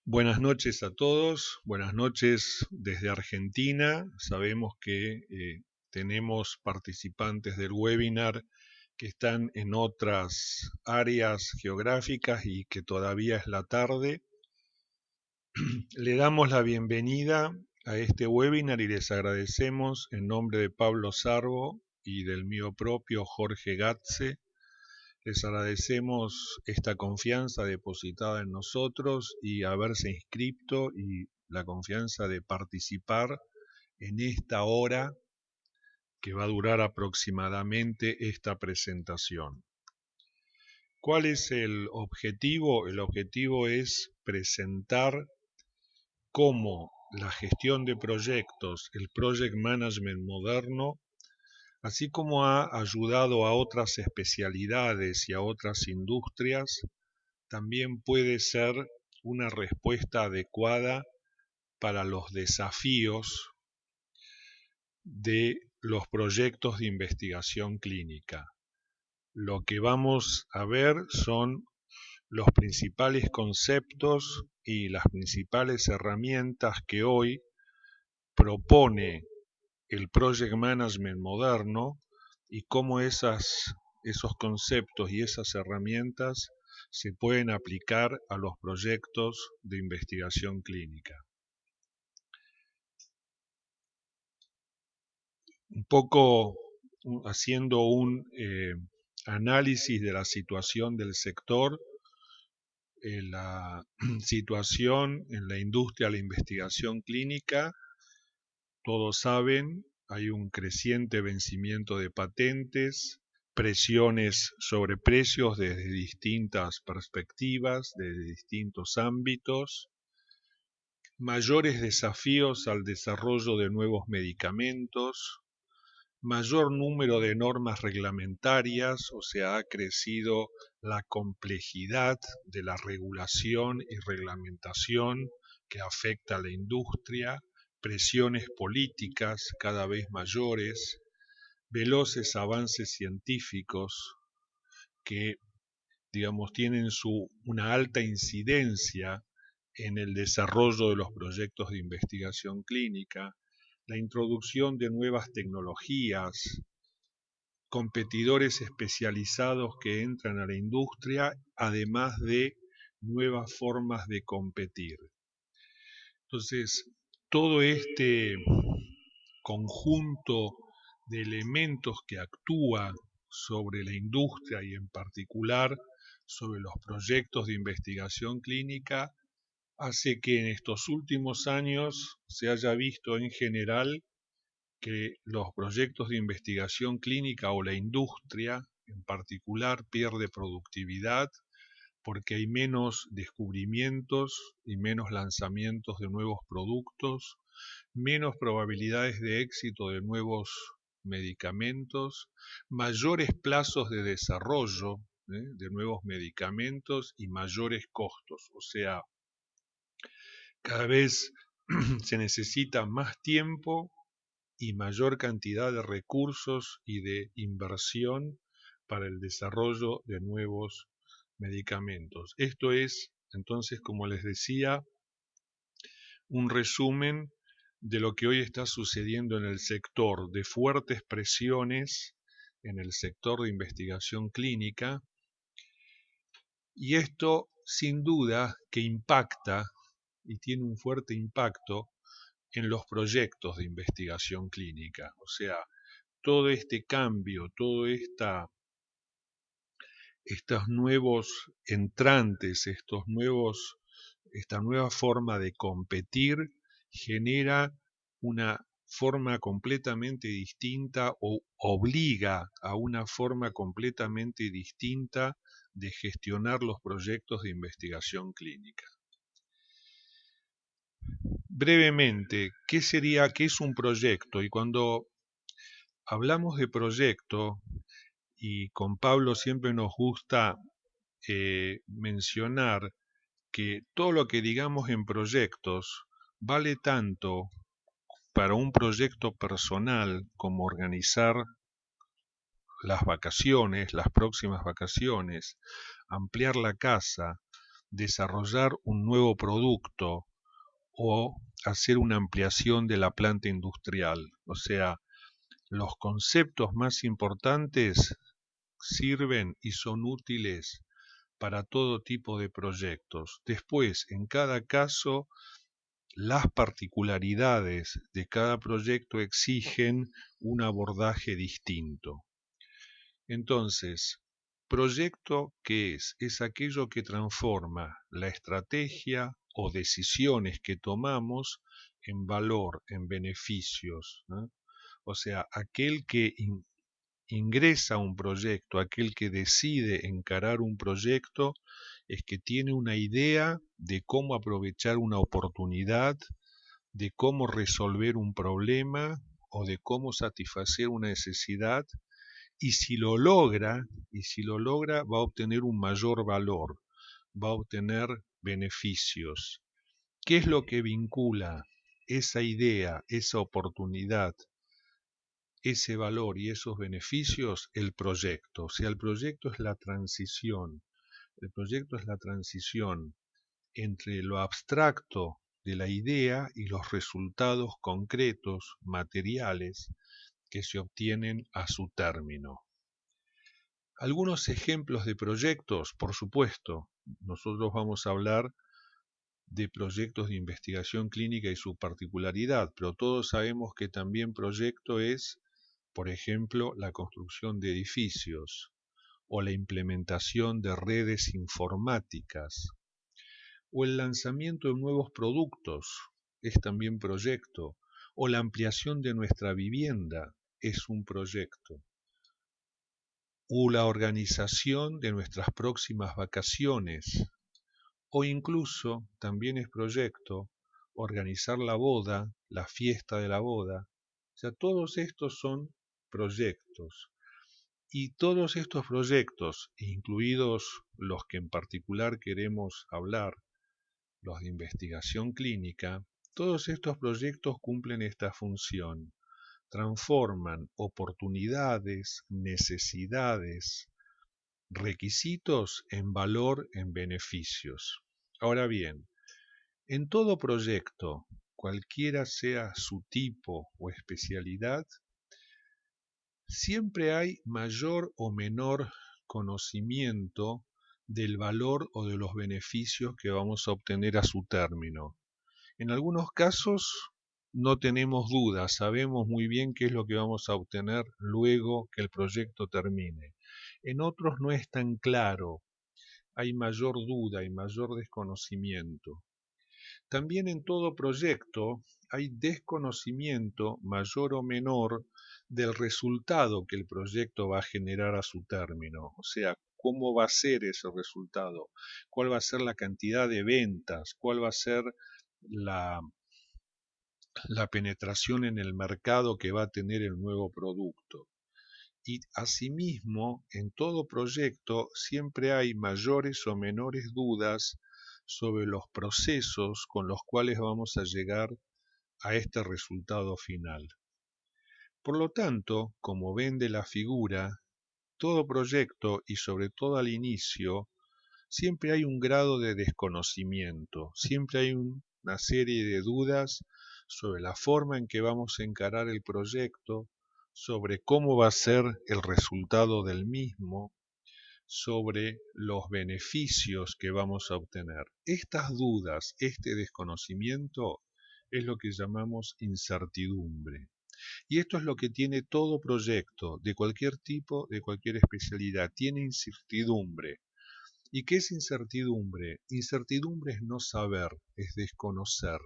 Buenas noches a todos, buenas noches desde Argentina. Sabemos que tenemos participantes del webinar que están en otras áreas geográficas y que todavía es la tarde. Le damos la bienvenida a este webinar y les agradecemos en nombre de Pablo Sarbo y del mío propio Jorge Gatze. Les agradecemos esta confianza depositada en nosotros y haberse inscrito y la confianza de participar en esta hora que va a durar aproximadamente esta presentación. ¿Cuál es el objetivo? El objetivo es presentar cómo la gestión de proyectos, el project management moderno, así como ha ayudado a otras especialidades y a otras industrias, también puede ser una respuesta adecuada para los desafíos de los proyectos de investigación clínica. Lo que vamos a ver son los principales conceptos y las principales herramientas que hoy propone el Project Management moderno y cómo esos conceptos y esas herramientas se pueden aplicar a los proyectos de investigación clínica. Un poco haciendo un análisis de la situación del sector, la situación en la industria de la investigación clínica. Todos saben, hay un creciente vencimiento de patentes, presiones sobre precios desde distintas perspectivas, desde distintos ámbitos, mayores desafíos al desarrollo de nuevos medicamentos, mayor número de normas reglamentarias, o sea, ha crecido la complejidad de la regulación y reglamentación que afecta a la industria, presiones políticas cada vez mayores, veloces avances científicos que, digamos, tienen una alta incidencia en el desarrollo de los proyectos de investigación clínica, la introducción de nuevas tecnologías, competidores especializados que entran a la industria, además de nuevas formas de competir. Entonces, todo este conjunto de elementos que actúa sobre la industria y en particular sobre los proyectos de investigación clínica hace que en estos últimos años se haya visto en general que los proyectos de investigación clínica o la industria en particular pierde productividad porque hay menos descubrimientos y menos lanzamientos de nuevos productos, menos probabilidades de éxito de nuevos medicamentos, mayores plazos de desarrollo de nuevos medicamentos y mayores costos. O sea, cada vez se necesita más tiempo y mayor cantidad de recursos y de inversión para el desarrollo de nuevos medicamentos. Esto es, entonces, como les decía, un resumen de lo que hoy está sucediendo en el sector, de fuertes presiones en el sector de investigación clínica, y esto sin duda que impacta y tiene un fuerte impacto en los proyectos de investigación clínica. O sea, todo este cambio, estos nuevos entrantes, esta nueva forma de competir genera una forma completamente distinta o obliga a una forma completamente distinta de gestionar los proyectos de investigación clínica. Brevemente, ¿qué es un proyecto? Y cuando hablamos de proyecto, y con Pablo siempre nos gusta mencionar que todo lo que digamos en proyectos vale tanto para un proyecto personal como organizar las vacaciones, las próximas vacaciones, ampliar la casa, desarrollar un nuevo producto o hacer una ampliación de la planta industrial. O sea, los conceptos más importantes sirven y son útiles para todo tipo de proyectos. Después, en cada caso, las particularidades de cada proyecto exigen un abordaje distinto. Entonces, proyecto, ¿qué es? Es aquello que transforma la estrategia o decisiones que tomamos en valor, en beneficios, ¿no? O sea, aquel que ingresa a un proyecto, aquel que decide encarar un proyecto, es que tiene una idea de cómo aprovechar una oportunidad, de cómo resolver un problema o de cómo satisfacer una necesidad, y si lo logra, va a obtener un mayor valor, va a obtener beneficios. ¿Qué es lo que vincula esa idea, esa oportunidad, ese valor y esos beneficios? El proyecto. O sea, el proyecto es la transición. El proyecto es la transición entre lo abstracto de la idea y los resultados concretos, materiales, que se obtienen a su término. Algunos ejemplos de proyectos, por supuesto, nosotros vamos a hablar de proyectos de investigación clínica y su particularidad, pero todos sabemos que también proyecto es, por ejemplo, la construcción de edificios o la implementación de redes informáticas o el lanzamiento de nuevos productos es también proyecto, o la ampliación de nuestra vivienda es un proyecto, o la organización de nuestras próximas vacaciones, o incluso también es proyecto organizar la boda, la fiesta de la boda. O sea, todos estos son proyectos. Y todos estos proyectos, incluidos los que en particular queremos hablar, los de investigación clínica, todos estos proyectos cumplen esta función. Transforman oportunidades, necesidades, requisitos en valor, en beneficios. Ahora bien, en todo proyecto, cualquiera sea su tipo o especialidad, siempre hay mayor o menor conocimiento del valor o de los beneficios que vamos a obtener a su término. En algunos casos no tenemos dudas, sabemos muy bien qué es lo que vamos a obtener luego que el proyecto termine. En otros no es tan claro, hay mayor duda y mayor desconocimiento. También en todo proyecto hay desconocimiento mayor o menor del resultado que el proyecto va a generar a su término. O sea, cómo va a ser ese resultado, cuál va a ser la cantidad de ventas, cuál va a ser la penetración en el mercado que va a tener el nuevo producto. Y asimismo, en todo proyecto siempre hay mayores o menores dudas sobre los procesos con los cuales vamos a llegar a este resultado final. Por lo tanto, como ven de la figura, todo proyecto y sobre todo al inicio, siempre hay un grado de desconocimiento, siempre hay una serie de dudas sobre la forma en que vamos a encarar el proyecto, sobre cómo va a ser el resultado del mismo, sobre los beneficios que vamos a obtener. Estas dudas, este desconocimiento, es lo que llamamos incertidumbre. Y esto es lo que tiene todo proyecto, de cualquier tipo, de cualquier especialidad, tiene incertidumbre. ¿Y qué es incertidumbre? Incertidumbre es no saber, es desconocer.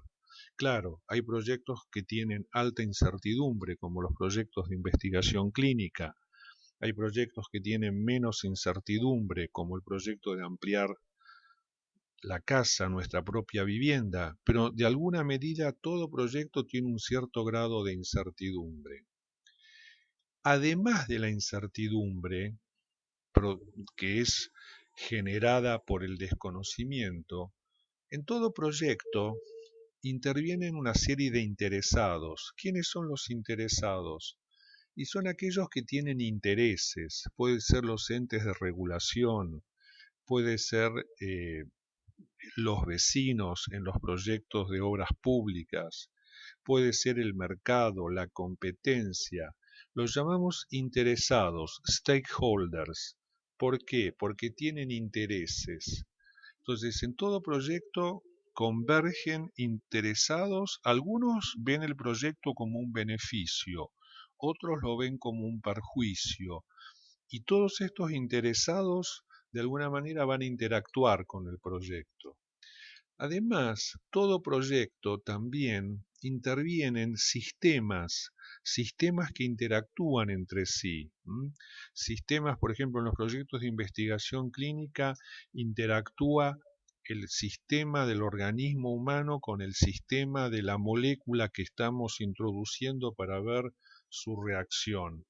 Claro, hay proyectos que tienen alta incertidumbre, como los proyectos de investigación clínica. Hay proyectos que tienen menos incertidumbre, como el proyecto de ampliar la casa, nuestra propia vivienda, pero de alguna medida todo proyecto tiene un cierto grado de incertidumbre. Además de la incertidumbre, que es generada por el desconocimiento, en todo proyecto intervienen una serie de interesados. ¿Quiénes son los interesados? Y son aquellos que tienen intereses, pueden ser los entes de regulación, puede ser los vecinos en los proyectos de obras públicas, puede ser el mercado, la competencia. Los llamamos interesados, stakeholders. ¿Por qué? Porque tienen intereses. Entonces, en todo proyecto convergen interesados. Algunos ven el proyecto como un beneficio, otros lo ven como un perjuicio. Y todos estos interesados de alguna manera van a interactuar con el proyecto. Además, todo proyecto también intervienen sistemas que interactúan entre sí. Sistemas, por ejemplo, en los proyectos de investigación clínica interactúa el sistema del organismo humano con el sistema de la molécula que estamos introduciendo para ver su reacción.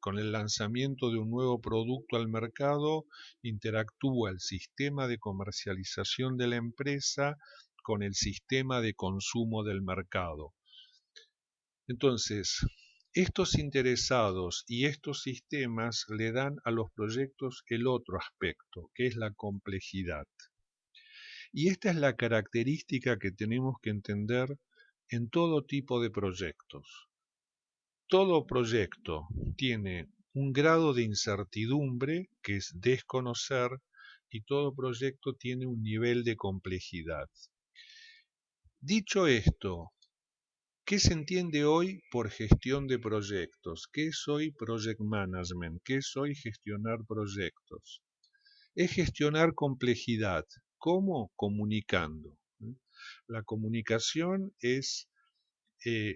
Con el lanzamiento de un nuevo producto al mercado, interactúa el sistema de comercialización de la empresa con el sistema de consumo del mercado. Entonces, estos interesados y estos sistemas le dan a los proyectos el otro aspecto, que es la complejidad. Y esta es la característica que tenemos que entender en todo tipo de proyectos. Todo proyecto tiene un grado de incertidumbre, que es desconocer, y todo proyecto tiene un nivel de complejidad. Dicho esto, ¿qué se entiende hoy por gestión de proyectos? ¿Qué es hoy project management? ¿Qué es hoy gestionar proyectos? Es gestionar complejidad. ¿Cómo? Comunicando. La comunicación es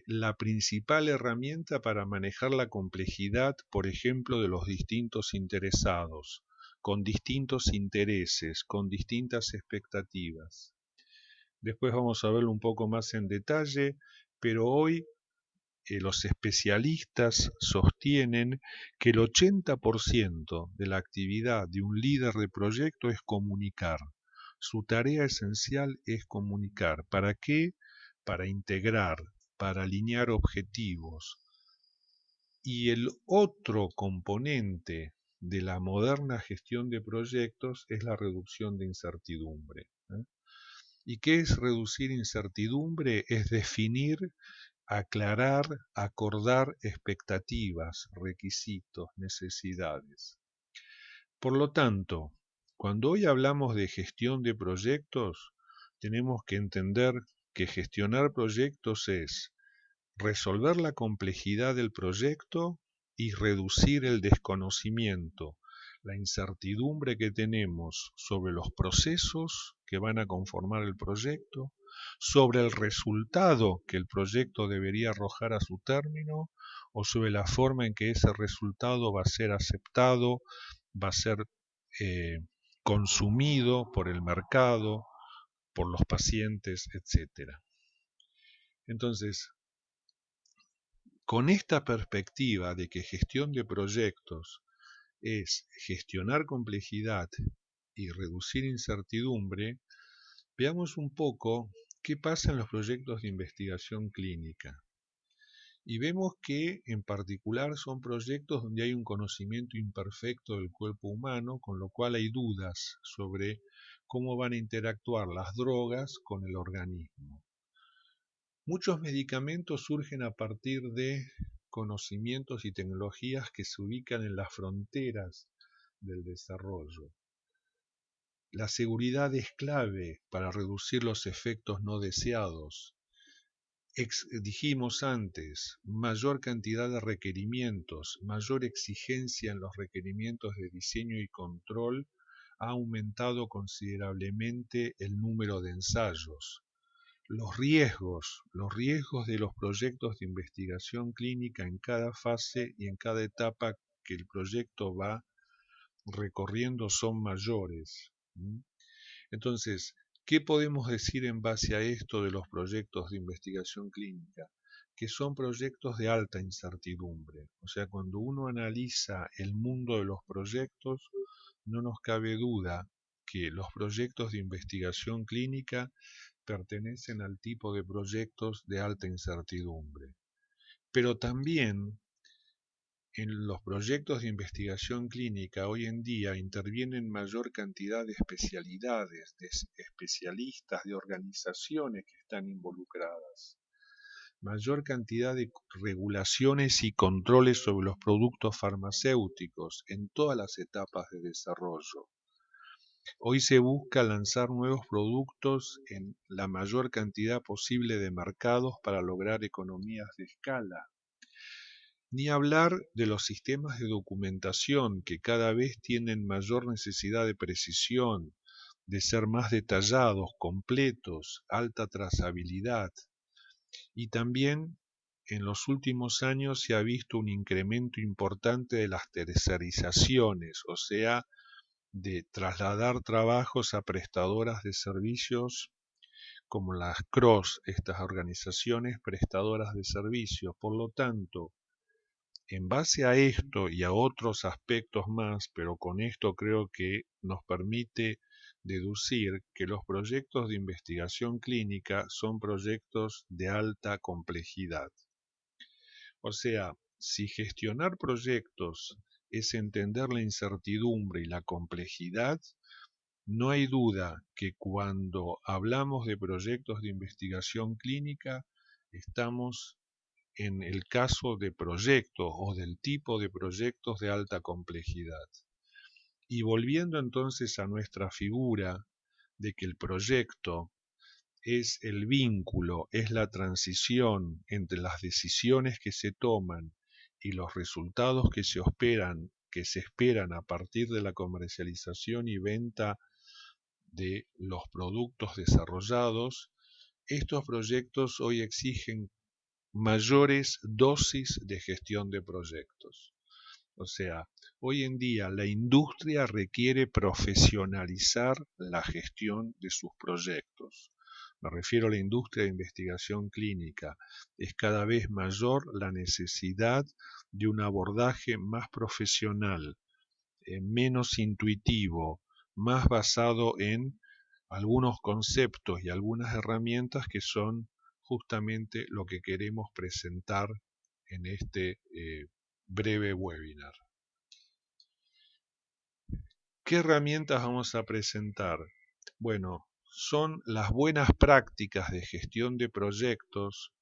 la principal herramienta para manejar la complejidad, por ejemplo, de los distintos interesados, con distintos intereses, con distintas expectativas. Después vamos a verlo un poco más en detalle, pero hoy los especialistas sostienen que el 80% de la actividad de un líder de proyecto es comunicar. Su tarea esencial es comunicar. ¿Para qué? Para integrar, para alinear objetivos. Y el otro componente de la moderna gestión de proyectos es la reducción de incertidumbre. ¿Y qué es reducir incertidumbre? Es definir, aclarar, acordar expectativas, requisitos, necesidades. Por lo tanto, cuando hoy hablamos de gestión de proyectos, tenemos que entender que gestionar proyectos es resolver la complejidad del proyecto y reducir el desconocimiento, la incertidumbre que tenemos sobre los procesos que van a conformar el proyecto, sobre el resultado que el proyecto debería arrojar a su término o sobre la forma en que ese resultado va a ser aceptado, va a ser eh, consumido por el mercado, por los pacientes, etc. Entonces, con esta perspectiva de que gestión de proyectos es gestionar complejidad y reducir incertidumbre, veamos un poco qué pasa en los proyectos de investigación clínica. Y vemos que en particular son proyectos donde hay un conocimiento imperfecto del cuerpo humano, con lo cual hay dudas sobre cómo van a interactuar las drogas con el organismo. Muchos medicamentos surgen a partir de conocimientos y tecnologías que se ubican en las fronteras del desarrollo. La seguridad es clave para reducir los efectos no deseados. Dijimos antes, mayor cantidad de requerimientos, mayor exigencia en los requerimientos de diseño y control ha aumentado considerablemente el número de ensayos. Los riesgos de los proyectos de investigación clínica en cada fase y en cada etapa que el proyecto va recorriendo son mayores. Entonces, ¿qué podemos decir en base a esto de los proyectos de investigación clínica? Que son proyectos de alta incertidumbre. O sea, cuando uno analiza el mundo de los proyectos, no nos cabe duda que los proyectos de investigación clínica pertenecen al tipo de proyectos de alta incertidumbre. Pero también en los proyectos de investigación clínica hoy en día intervienen mayor cantidad de especialidades, de especialistas, de organizaciones que están involucradas, mayor cantidad de regulaciones y controles sobre los productos farmacéuticos en todas las etapas de desarrollo. Hoy se busca lanzar nuevos productos en la mayor cantidad posible de mercados para lograr economías de escala. Ni hablar de los sistemas de documentación que cada vez tienen mayor necesidad de precisión, de ser más detallados, completos, alta trazabilidad. Y también en los últimos años se ha visto un incremento importante de las tercerizaciones, o sea, de trasladar trabajos a prestadoras de servicios como las CROS, estas organizaciones prestadoras de servicios. Por lo tanto, en base a esto y a otros aspectos más, pero con esto creo que nos permite deducir que los proyectos de investigación clínica son proyectos de alta complejidad. O sea, si gestionar proyectos es entender la incertidumbre y la complejidad, no hay duda que cuando hablamos de proyectos de investigación clínica, estamos en el caso de proyectos o del tipo de proyectos de alta complejidad. Y volviendo entonces a nuestra figura de que el proyecto es el vínculo, es la transición entre las decisiones que se toman y los resultados que se esperan a partir de la comercialización y venta de los productos desarrollados, estos proyectos hoy exigen mayores dosis de gestión de proyectos. O sea, hoy en día la industria requiere profesionalizar la gestión de sus proyectos. Me refiero a la industria de investigación clínica. Es cada vez mayor la necesidad de un abordaje más profesional, menos intuitivo, más basado en algunos conceptos y algunas herramientas que son justamente lo que queremos presentar en este breve webinar. ¿Qué herramientas vamos a presentar? Bueno, son las buenas prácticas de gestión de proyectos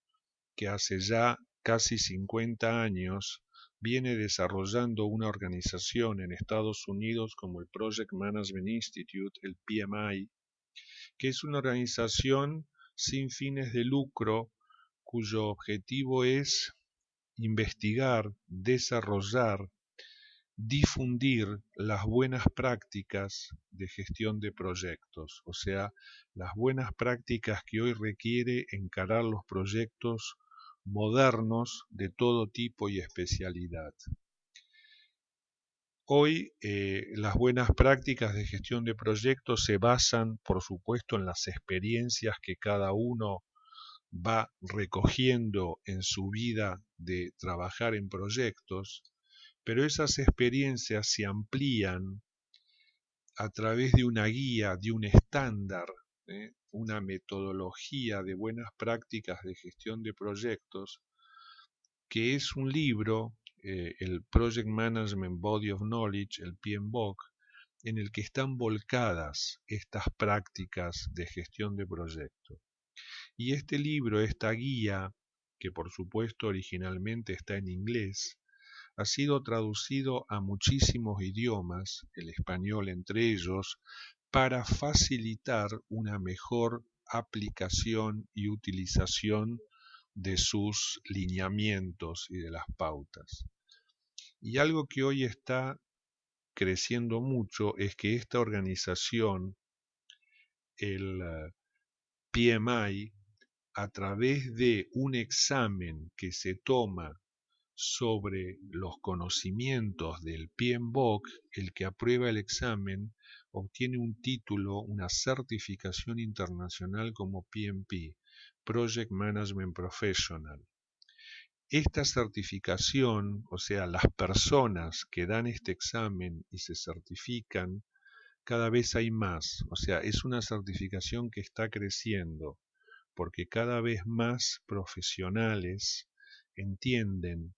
que hace ya casi 50 años viene desarrollando una organización en Estados Unidos como el Project Management Institute, el PMI, que es una organización sin fines de lucro cuyo objetivo es investigar, desarrollar, difundir las buenas prácticas de gestión de proyectos, o sea, las buenas prácticas que hoy requiere encarar los proyectos modernos de todo tipo y especialidad. Hoy las buenas prácticas de gestión de proyectos se basan, por supuesto, en las experiencias que cada uno va recogiendo en su vida de trabajar en proyectos, pero esas experiencias se amplían a través de una guía, de un estándar, una metodología de buenas prácticas de gestión de proyectos, que es un libro, el Project Management Body of Knowledge, el PMBOK, en el que están volcadas estas prácticas de gestión de proyectos. Y este libro, esta guía, que por supuesto originalmente está en inglés, ha sido traducido a muchísimos idiomas, el español entre ellos, para facilitar una mejor aplicación y utilización de sus lineamientos y de las pautas. Y algo que hoy está creciendo mucho es que esta organización, el PMI, a través de un examen que se toma sobre los conocimientos del PMBOK, el que aprueba el examen obtiene un título, una certificación internacional como PMP, Project Management Professional. Esta certificación, o sea, las personas que dan este examen y se certifican, cada vez hay más, o sea, es una certificación que está creciendo, porque cada vez más profesionales entienden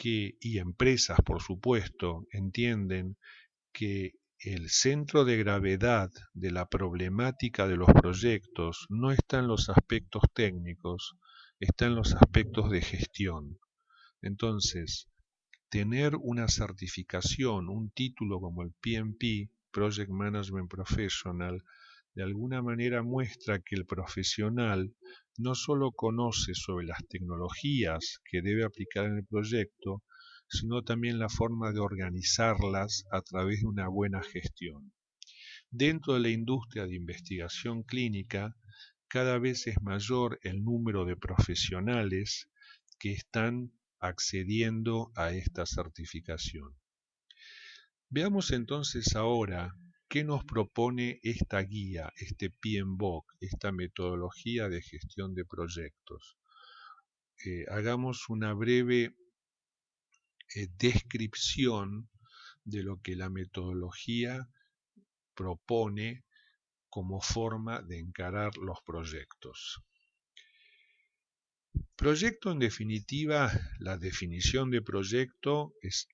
y empresas, por supuesto, entienden que el centro de gravedad de la problemática de los proyectos no está en los aspectos técnicos, está en los aspectos de gestión. Entonces, tener una certificación, un título como el PMP, Project Management Professional, de alguna manera muestra que el profesional no solo conoce sobre las tecnologías que debe aplicar en el proyecto, sino también la forma de organizarlas a través de una buena gestión. Dentro de la industria de investigación clínica, cada vez es mayor el número de profesionales que están accediendo a esta certificación. Veamos entonces ahora qué nos propone esta guía, este PMBOK, esta metodología de gestión de proyectos. Hagamos una breve descripción de lo que la metodología propone como forma de encarar los proyectos. Proyecto, en definitiva, la definición de proyecto es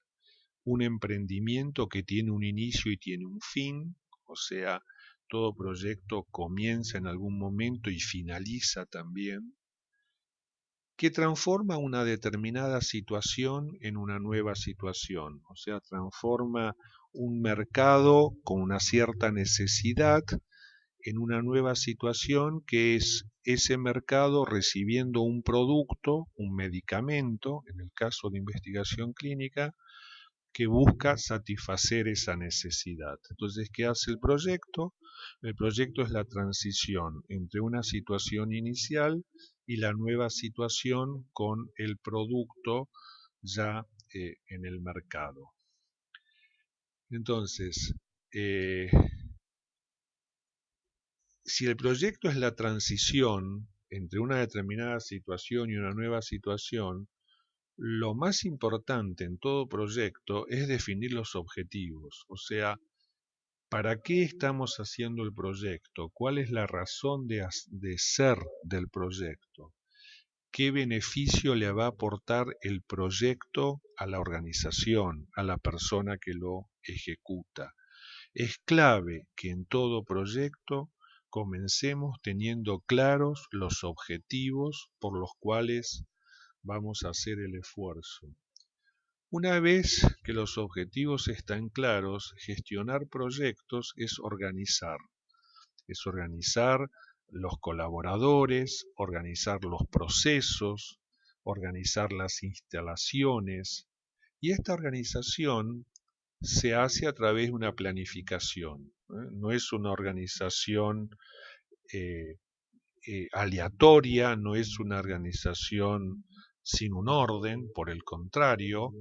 un emprendimiento que tiene un inicio y tiene un fin, o sea, todo proyecto comienza en algún momento y finaliza también, que transforma una determinada situación en una nueva situación, o sea, transforma un mercado con una cierta necesidad en una nueva situación que es ese mercado recibiendo un producto, un medicamento, en el caso de investigación clínica, que busca satisfacer esa necesidad. Entonces, ¿qué hace el proyecto? El proyecto es la transición entre una situación inicial y la nueva situación con el producto ya en el mercado. Entonces, si el proyecto es la transición entre una determinada situación y una nueva situación, lo más importante en todo proyecto es definir los objetivos, o sea, ¿para qué estamos haciendo el proyecto? ¿Cuál es la razón de ser del proyecto? ¿Qué beneficio le va a aportar el proyecto a la organización, a la persona que lo ejecuta? Es clave que en todo proyecto comencemos teniendo claros los objetivos por los cuales vamos a hacer el esfuerzo. Una vez que los objetivos están claros, gestionar proyectos es organizar los colaboradores, organizar los procesos, organizar las instalaciones, y esta organización se hace a través de una planificación. No es una organización eh, aleatoria, no es una organización sin un orden, por el contrario,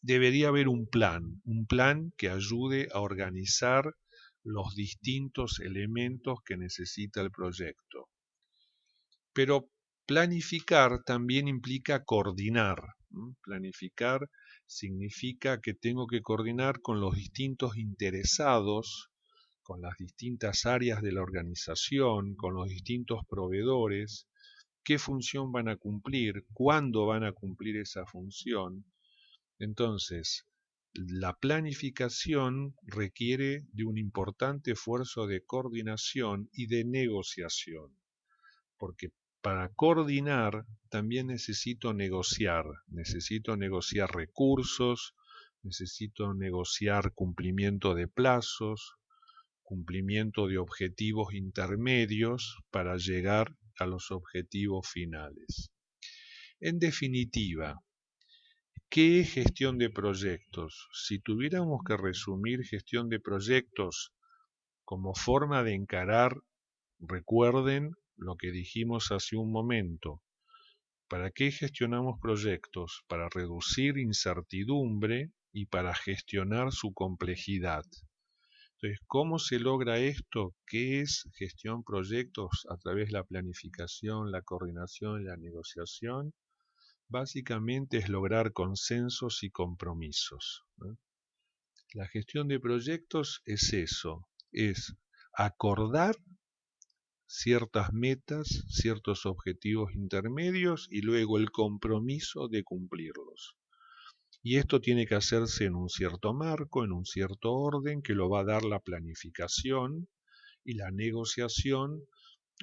debería haber un plan que ayude a organizar los distintos elementos que necesita el proyecto. Pero planificar también implica coordinar. Planificar significa que tengo que coordinar con los distintos interesados, con las distintas áreas de la organización, con los distintos proveedores, qué función van a cumplir, cuándo van a cumplir esa función. Entonces, la planificación requiere de un importante esfuerzo de coordinación y de negociación, porque para coordinar también necesito negociar recursos, necesito negociar cumplimiento de plazos, cumplimiento de objetivos intermedios para llegar a los objetivos finales. En definitiva, ¿qué es gestión de proyectos? Si tuviéramos que resumir gestión de proyectos como forma de encarar, recuerden lo que dijimos hace un momento. ¿Para qué gestionamos proyectos? Para reducir incertidumbre y para gestionar su complejidad. Entonces, ¿cómo se logra esto? ¿Qué es gestión proyectos a través de la planificación, la coordinación y la negociación? Básicamente es lograr consensos y compromisos, ¿no? La gestión de proyectos es eso, es acordar ciertas metas, ciertos objetivos intermedios y luego el compromiso de cumplirlos. Y esto tiene que hacerse en un cierto marco, en un cierto orden, que lo va a dar la planificación, y la negociación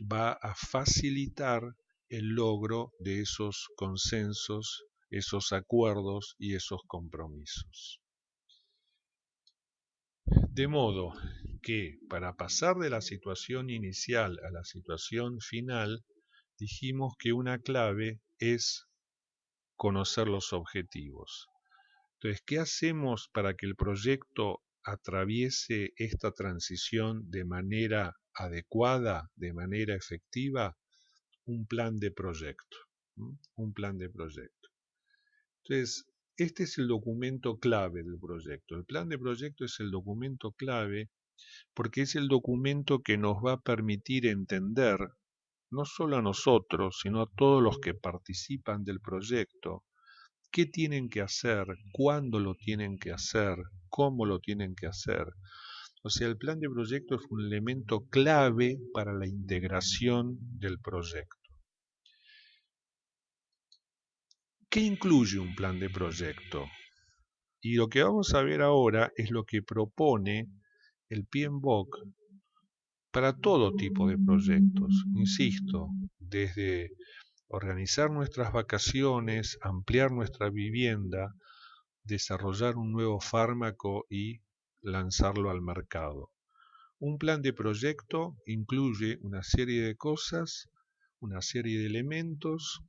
va a facilitar el logro de esos consensos, esos acuerdos y esos compromisos. De modo que para pasar de la situación inicial a la situación final, dijimos que una clave es conocer los objetivos. Entonces, ¿qué hacemos para que el proyecto atraviese esta transición de manera adecuada, de manera efectiva? Un plan de proyecto. Un plan de proyecto. Entonces, este es el documento clave del proyecto. El plan de proyecto es el documento clave porque es el documento que nos va a permitir entender, no solo a nosotros, sino a todos los que participan del proyecto, qué tienen que hacer, cuándo lo tienen que hacer, cómo lo tienen que hacer. O sea, el plan de proyecto es un elemento clave para la integración del proyecto. ¿Qué incluye un plan de proyecto? Y lo que vamos a ver ahora es lo que propone el PMBOK para todo tipo de proyectos. Insisto, desde organizar nuestras vacaciones, ampliar nuestra vivienda, desarrollar un nuevo fármaco y lanzarlo al mercado. Un plan de proyecto incluye una serie de cosas, una serie de elementos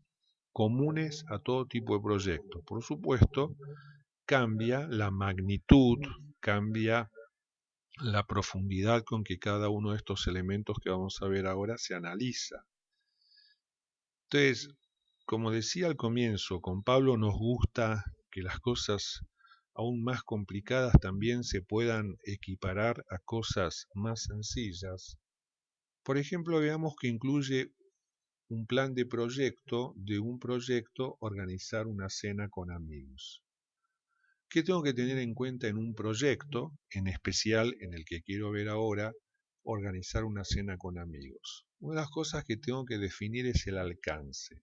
comunes a todo tipo de proyecto. Por supuesto, cambia la magnitud, cambia la profundidad con que cada uno de estos elementos que vamos a ver ahora se analiza. Entonces, como decía al comienzo, con Pablo nos gusta que las cosas aún más complicadas también se puedan equiparar a cosas más sencillas. Por ejemplo, veamos que incluye un plan de un proyecto, organizar una cena con amigos. ¿Qué tengo que tener en cuenta en un proyecto, en especial en el que quiero ver ahora, organizar una cena con amigos? Una de las cosas que tengo que definir es el alcance.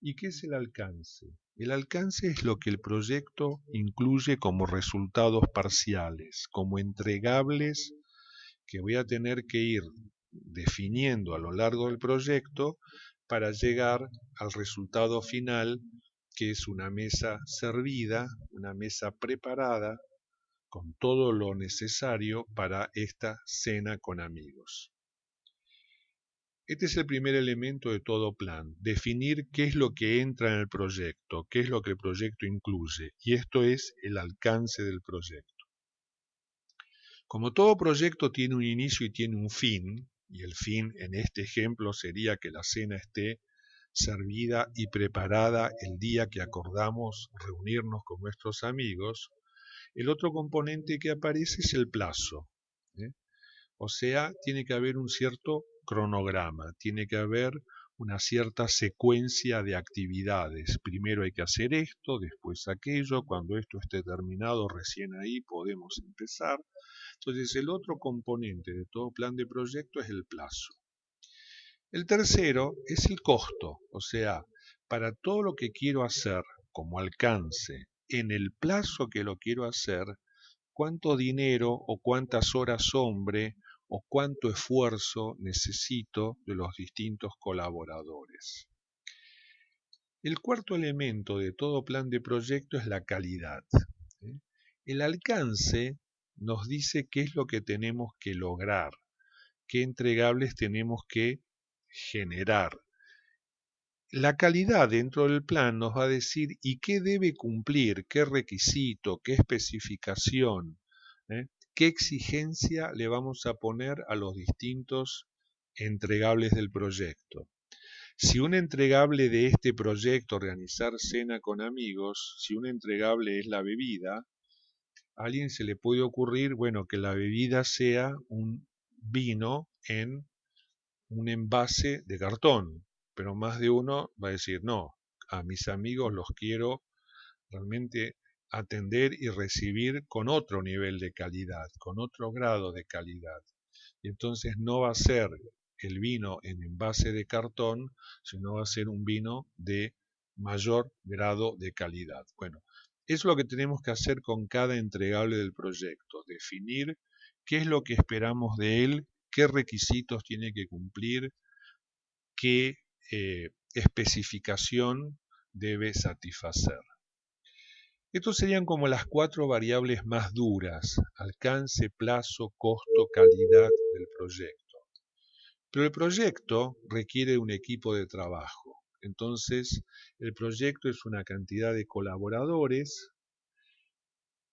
¿Y qué es el alcance? El alcance es lo que el proyecto incluye como resultados parciales, como entregables que voy a tener que ir definiendo a lo largo del proyecto para llegar al resultado final, que es una mesa servida, una mesa preparada con todo lo necesario para esta cena con amigos. Este es el primer elemento de todo plan, definir qué es lo que entra en el proyecto, qué es lo que el proyecto incluye, y esto es el alcance del proyecto. Como todo proyecto tiene un inicio y tiene un fin, y el fin en este ejemplo sería que la cena esté servida y preparada el día que acordamos reunirnos con nuestros amigos, el otro componente que aparece es el plazo. O sea, tiene que haber un cierto cronograma, tiene que haber una cierta secuencia de actividades. Primero hay que hacer esto, después aquello, cuando esto esté terminado, recién ahí podemos empezar. Entonces, el otro componente de todo plan de proyecto es el plazo. El tercero es el costo, o sea, para todo lo que quiero hacer como alcance, en el plazo que lo quiero hacer, cuánto dinero o cuántas horas hombre o cuánto esfuerzo necesito de los distintos colaboradores. El cuarto elemento de todo plan de proyecto es la calidad. El alcance nos dice qué es lo que tenemos que lograr, qué entregables tenemos que generar. La calidad dentro del plan nos va a decir y qué debe cumplir, qué requisito, qué especificación, qué exigencia le vamos a poner a los distintos entregables del proyecto. Si un entregable de este proyecto, organizar cena con amigos, si un entregable es la bebida, a alguien se le puede ocurrir, bueno, que la bebida sea un vino en un envase de cartón, pero más de uno va a decir, no, a mis amigos los quiero realmente atender y recibir con otro nivel de calidad, con otro grado de calidad. Y entonces no va a ser el vino en envase de cartón, sino va a ser un vino de mayor grado de calidad. Bueno, Es lo que tenemos que hacer con cada entregable del proyecto, definir qué es lo que esperamos de él, qué requisitos tiene que cumplir, qué especificación debe satisfacer. Estos serían como las 4 variables más duras: alcance, plazo, costo, calidad del proyecto. Pero el proyecto requiere un equipo de trabajo. Entonces, el proyecto es una cantidad de colaboradores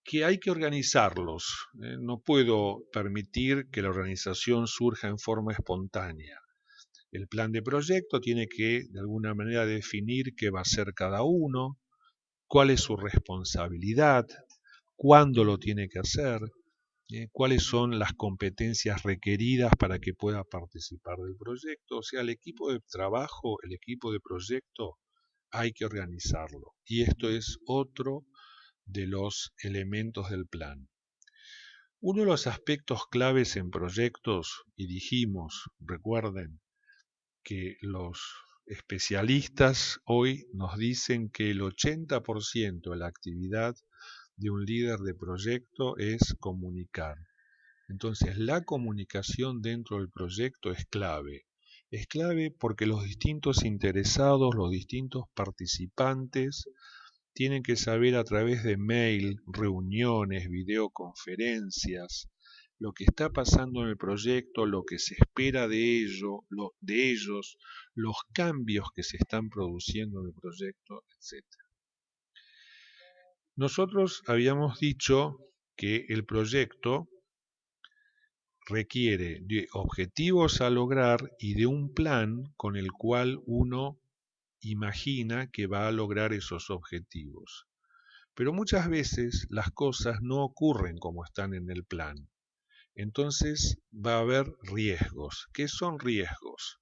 que hay que organizarlos. No puedo permitir que la organización surja en forma espontánea. El plan de proyecto tiene que, de alguna manera, definir qué va a hacer cada uno, cuál es su responsabilidad, cuándo lo tiene que hacer, cuáles son las competencias requeridas para que pueda participar del proyecto. O sea, el equipo de trabajo, el equipo de proyecto, hay que organizarlo. Y esto es otro de los elementos del plan. Uno de los aspectos claves en proyectos, y dijimos, recuerden, que los especialistas hoy nos dicen que el 80% de la actividad de un líder de proyecto es comunicar. Entonces, la comunicación dentro del proyecto es clave. Es clave porque los distintos interesados, los distintos participantes, tienen que saber a través de mail, reuniones, videoconferencias, lo que está pasando en el proyecto, lo que se espera de ellos, los cambios que se están produciendo en el proyecto, etc. Nosotros habíamos dicho que el proyecto requiere de objetivos a lograr y de un plan con el cual uno imagina que va a lograr esos objetivos. Pero muchas veces las cosas no ocurren como están en el plan. Entonces va a haber riesgos. ¿Qué son riesgos?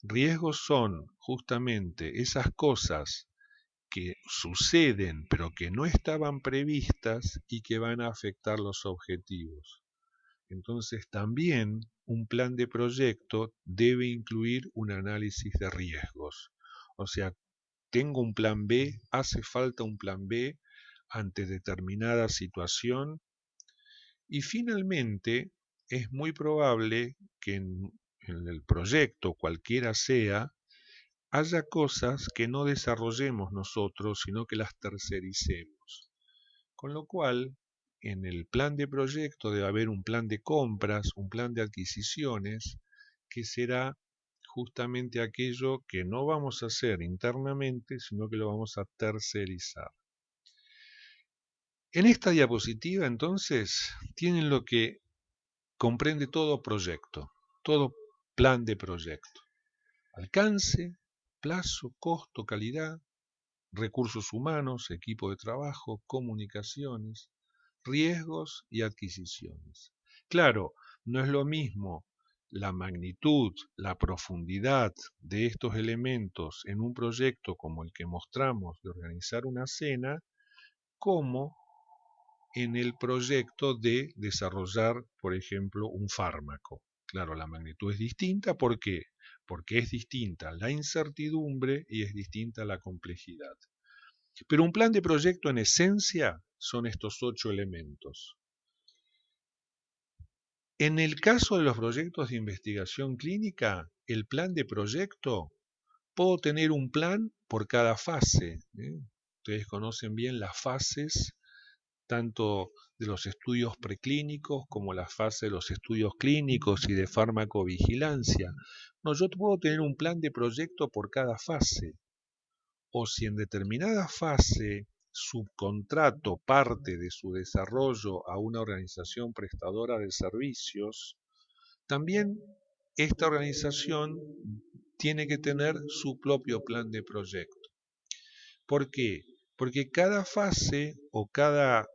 Riesgos son justamente esas cosas que suceden pero que no estaban previstas y que van a afectar los objetivos. Entonces también un plan de proyecto debe incluir un análisis de riesgos. O sea, tengo un plan B, hace falta un plan B ante determinada situación, y finalmente es muy probable que en el proyecto, cualquiera sea, haya cosas que no desarrollemos nosotros, sino que las tercericemos. Con lo cual, en el plan de proyecto debe haber un plan de compras, un plan de adquisiciones, que será justamente aquello que no vamos a hacer internamente, sino que lo vamos a tercerizar. En esta diapositiva, entonces, tienen lo que comprende todo proyecto, todo plan de proyecto: alcance, plazo, costo, calidad, recursos humanos, equipo de trabajo, comunicaciones, riesgos y adquisiciones. Claro, no es lo mismo la magnitud, la profundidad de estos elementos en un proyecto como el que mostramos de organizar una cena, como en el proyecto de desarrollar, por ejemplo, un fármaco. Claro, la magnitud es distinta. ¿Por qué? Porque es distinta la incertidumbre y es distinta la complejidad. Pero un plan de proyecto en esencia son estos 8 elementos. En el caso de los proyectos de investigación clínica, el plan de proyecto, puedo tener un plan por cada fase. Ustedes conocen bien las fases, tanto de los estudios preclínicos como la fase de los estudios clínicos y de farmacovigilancia. No, yo puedo tener un plan de proyecto por cada fase. O si en determinada fase subcontrato parte de su desarrollo a una organización prestadora de servicios, también esta organización tiene que tener su propio plan de proyecto. ¿Por qué? Porque cada fase o cada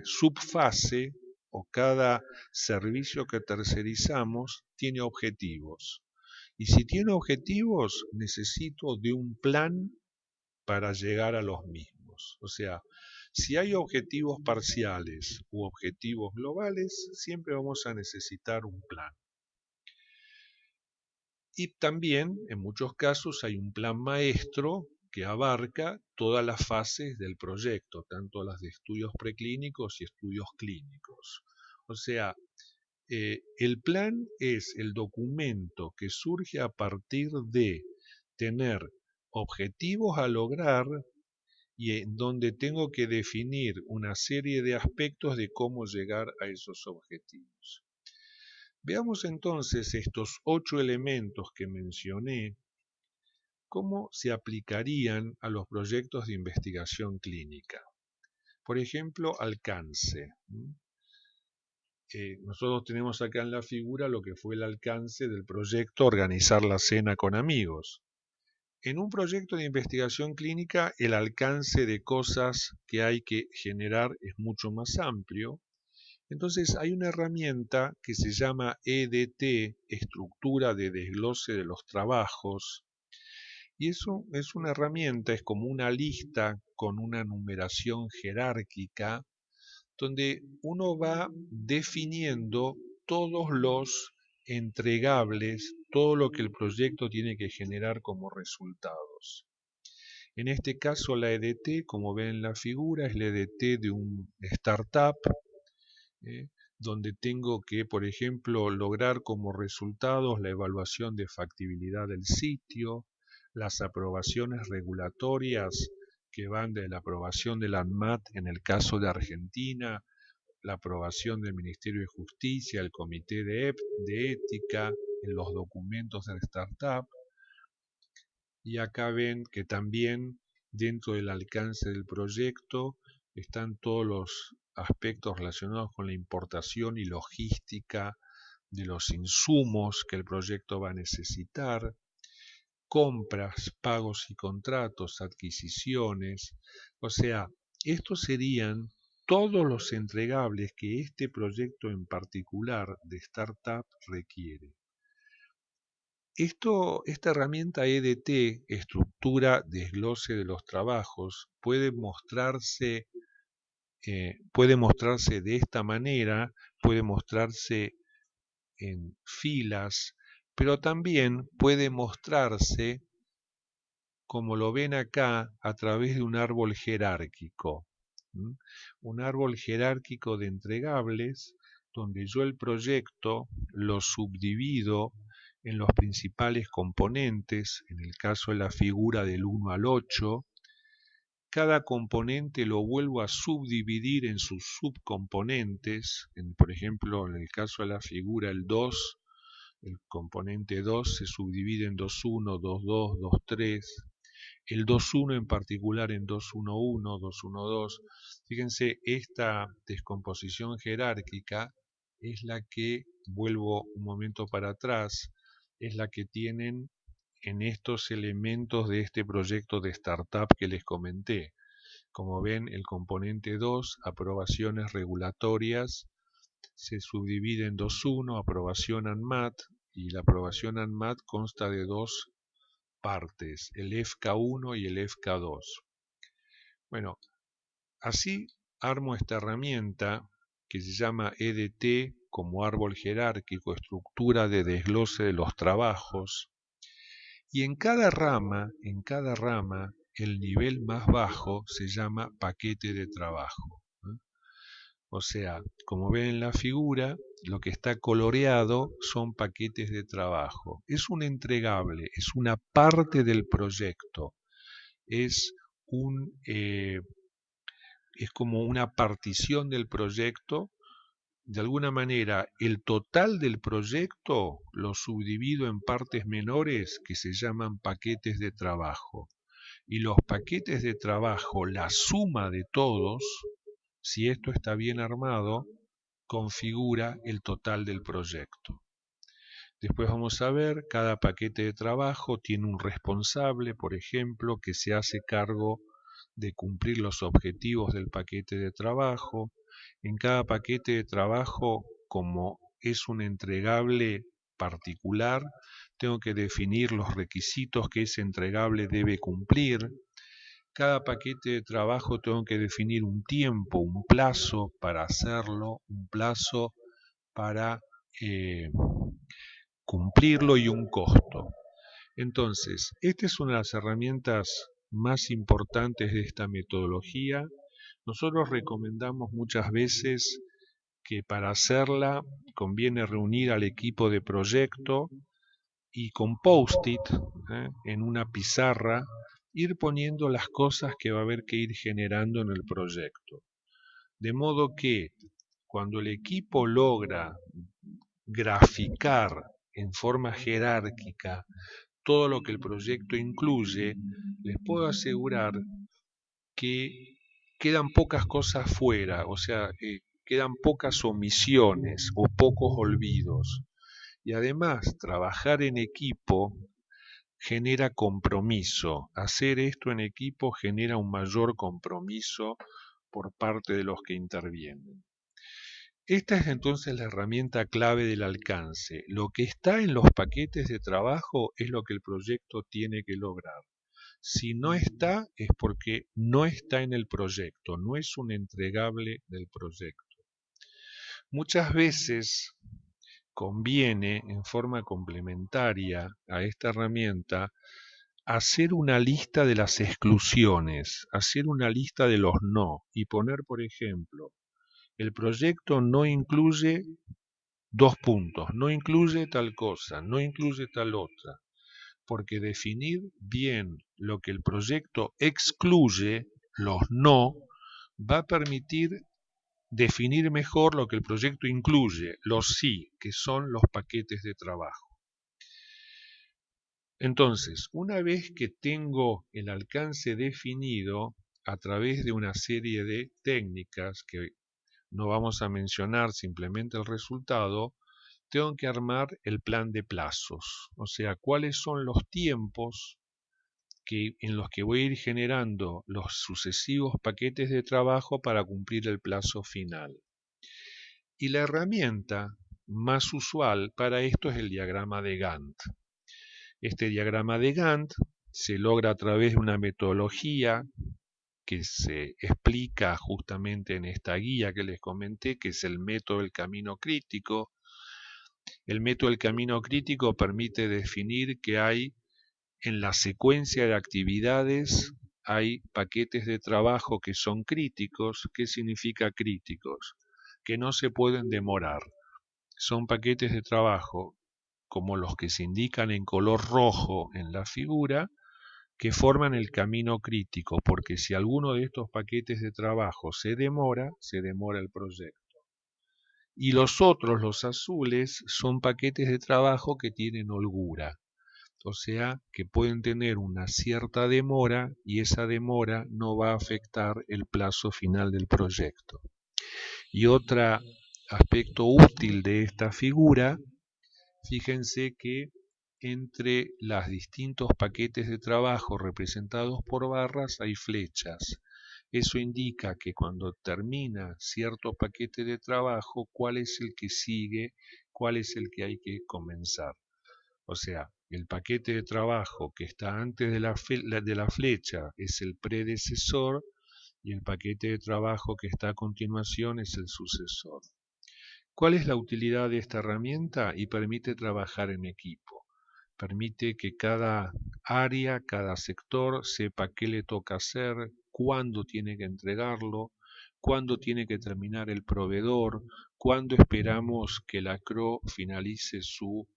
subfase o cada servicio que tercerizamos tiene objetivos. Y si tiene objetivos, necesito de un plan para llegar a los mismos. O sea, si hay objetivos parciales u objetivos globales, siempre vamos a necesitar un plan. Y también, en muchos casos, hay un plan maestro que abarca todas las fases del proyecto, tanto las de estudios preclínicos y estudios clínicos. O sea, el plan es el documento que surge a partir de tener objetivos a lograr y en donde tengo que definir una serie de aspectos de cómo llegar a esos objetivos. Veamos entonces estos 8 elementos que mencioné, cómo se aplicarían a los proyectos de investigación clínica. Por ejemplo, alcance. Nosotros tenemos acá en la figura lo que fue el alcance del proyecto Organizar la Cena con Amigos. En un proyecto de investigación clínica, el alcance de cosas que hay que generar es mucho más amplio. Entonces hay una herramienta que se llama EDT, Estructura de Desglose de los Trabajos, y eso es una herramienta, es como una lista con una numeración jerárquica, donde uno va definiendo todos los entregables, todo lo que el proyecto tiene que generar como resultados. En este caso la EDT, como ven en la figura, es la EDT de un startup, donde tengo que, por ejemplo, lograr como resultados la evaluación de factibilidad del sitio, las aprobaciones regulatorias que van de la aprobación del ANMAT en el caso de Argentina, la aprobación del Ministerio de Justicia, el Comité de Ética, en los documentos del startup. Y acá ven que también dentro del alcance del proyecto están todos los aspectos relacionados con la importación y logística de los insumos que el proyecto va a necesitar, compras, pagos y contratos, adquisiciones. O sea, estos serían todos los entregables que este proyecto en particular de startup requiere. Esta herramienta EDT, estructura desglose de los trabajos, puede mostrarse de esta manera, puede mostrarse en filas, pero también puede mostrarse, como lo ven acá, a través de un árbol jerárquico. Un árbol jerárquico de entregables, donde yo el proyecto lo subdivido en los principales componentes, en el caso de la figura del 1 al 8, cada componente lo vuelvo a subdividir en sus subcomponentes, por ejemplo, en el caso de la figura el 2, el componente 2 se subdivide en 2.1, 2.2, 2.3, el 2.1 en particular en 2.1.1, 2.1.2. Fíjense, esta descomposición jerárquica es la que, vuelvo un momento para atrás, es la que tienen en estos elementos de este proyecto de startup que les comenté. Como ven, el componente 2, aprobaciones regulatorias, se subdivide en 2.1, aprobación ANMAT, y la aprobación ANMAT consta de dos partes, el FK1 y el FK2. Bueno, así armo esta herramienta que se llama EDT como árbol jerárquico, estructura de desglose de los trabajos, y en cada rama, el nivel más bajo se llama paquete de trabajo. O sea, como ven en la figura, lo que está coloreado son paquetes de trabajo. Es un entregable, es una parte del proyecto, es como una partición del proyecto. De alguna manera, el total del proyecto lo subdivido en partes menores que se llaman paquetes de trabajo. Y los paquetes de trabajo, la suma de todos, si esto está bien armado, configura el total del proyecto. Después vamos a ver, cada paquete de trabajo tiene un responsable, por ejemplo, que se hace cargo de cumplir los objetivos del paquete de trabajo. En cada paquete de trabajo, como es un entregable particular, tengo que definir los requisitos que ese entregable debe cumplir. Cada paquete de trabajo tengo que definir un tiempo, un plazo para hacerlo, un plazo para cumplirlo y un costo. Entonces, esta es una de las herramientas más importantes de esta metodología. Nosotros recomendamos muchas veces que para hacerla conviene reunir al equipo de proyecto y con post-it, en una pizarra, ir poniendo las cosas que va a haber que ir generando en el proyecto. De modo que cuando el equipo logra graficar en forma jerárquica todo lo que el proyecto incluye, les puedo asegurar que quedan pocas cosas fuera, o sea, quedan pocas omisiones o pocos olvidos. Y además, trabajar en equipo genera compromiso. Hacer esto en equipo genera un mayor compromiso por parte de los que intervienen. Esta es entonces la herramienta clave del alcance. Lo que está en los paquetes de trabajo es lo que el proyecto tiene que lograr. Si no está, es porque no está en el proyecto, no es un entregable del proyecto. Muchas veces conviene, en forma complementaria a esta herramienta, hacer una lista de las exclusiones, hacer una lista de los no y poner, por ejemplo, el proyecto no incluye dos puntos, no incluye tal cosa, no incluye tal otra, porque definir bien lo que el proyecto excluye, los no, va a permitir definir mejor lo que el proyecto incluye, los sí, que son los paquetes de trabajo. Entonces, una vez que tengo el alcance definido a través de una serie de técnicas que no vamos a mencionar, simplemente el resultado, tengo que armar el plan de plazos, o sea, cuáles son los tiempos en los que voy a ir generando los sucesivos paquetes de trabajo para cumplir el plazo final. Y la herramienta más usual para esto es el diagrama de Gantt. Este diagrama de Gantt se logra a través de una metodología que se explica justamente en esta guía que les comenté, que es el método del camino crítico. El método del camino crítico permite definir que hay en la secuencia de actividades hay paquetes de trabajo que son críticos. ¿Qué significa críticos? Que no se pueden demorar. Son paquetes de trabajo como los que se indican en color rojo en la figura, que forman el camino crítico, porque si alguno de estos paquetes de trabajo se demora el proyecto. Y los otros, los azules, son paquetes de trabajo que tienen holgura, o sea, que pueden tener una cierta demora y esa demora no va a afectar el plazo final del proyecto. Y otro aspecto útil de esta figura, fíjense que entre los distintos paquetes de trabajo representados por barras hay flechas. Eso indica que cuando termina cierto paquete de trabajo, cuál es el que sigue, cuál es el que hay que comenzar. O sea, el paquete de trabajo que está antes de la flecha es el predecesor y el paquete de trabajo que está a continuación es el sucesor. ¿Cuál es la utilidad de esta herramienta? Y permite trabajar en equipo. Permite que cada área, cada sector sepa qué le toca hacer, cuándo tiene que entregarlo, cuándo tiene que terminar el proveedor, cuándo esperamos que la CRO finalice su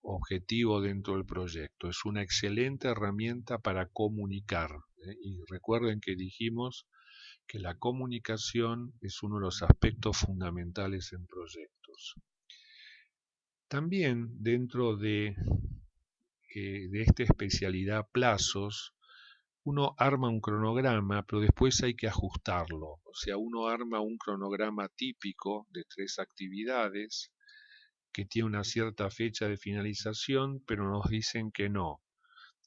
objetivo dentro del proyecto. Es una excelente herramienta para comunicar. Y recuerden que dijimos que la comunicación es uno de los aspectos fundamentales en proyectos. También dentro de esta especialidad plazos, uno arma un cronograma, pero después hay que ajustarlo. O sea, uno arma un cronograma típico de 3 actividades que tiene una cierta fecha de finalización, pero nos dicen que no,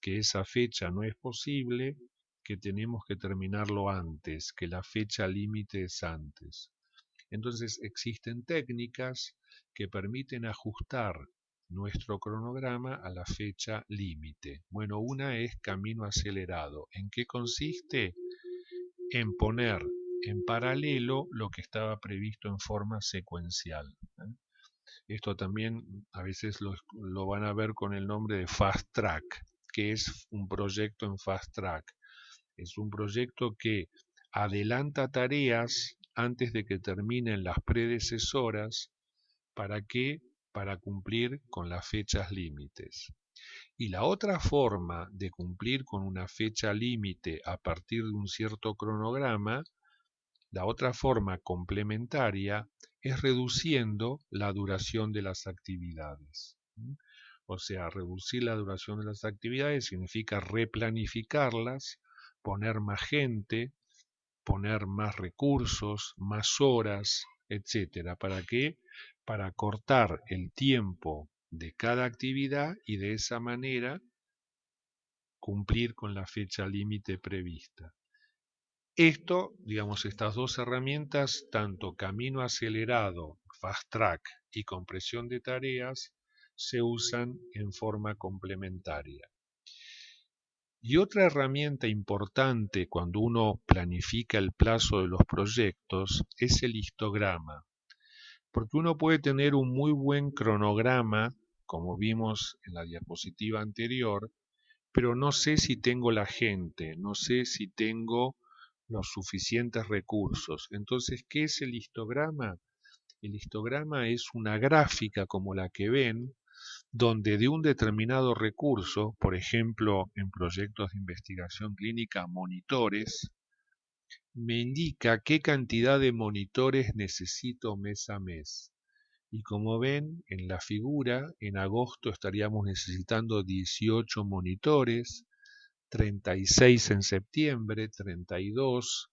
que esa fecha no es posible, que tenemos que terminarlo antes, que la fecha límite es antes. Entonces existen técnicas que permiten ajustar nuestro cronograma a la fecha límite. Bueno, una es camino acelerado. ¿En qué consiste? En poner en paralelo lo que estaba previsto en forma secuencial. Esto también a veces lo van a ver con el nombre de fast track, ¿qué es un proyecto en Fast Track? Es un proyecto que adelanta tareas antes de que terminen las predecesoras. ¿Para qué? Para cumplir con las fechas límites. Y la otra forma de cumplir con una fecha límite a partir de un cierto cronograma, la otra forma complementaria, es reduciendo la duración de las actividades. O sea, reducir la duración de las actividades significa replanificarlas, poner más gente, poner más recursos, más horas, etcétera. ¿Para qué? Para cortar el tiempo de cada actividad y de esa manera cumplir con la fecha límite prevista. Esto, digamos, estas dos herramientas, tanto camino acelerado, fast track y compresión de tareas, se usan en forma complementaria. Y otra herramienta importante cuando uno planifica el plazo de los proyectos es el histograma, porque uno puede tener un muy buen cronograma, como vimos en la diapositiva anterior, pero no sé si tengo la gente, no sé si tengo los suficientes recursos. Entonces, ¿qué es el histograma? El histograma es una gráfica como la que ven, donde de un determinado recurso, por ejemplo, en proyectos de investigación clínica, monitores, me indica qué cantidad de monitores necesito mes a mes. Y como ven en la figura, en agosto estaríamos necesitando 18 monitores, 36 en septiembre, 32.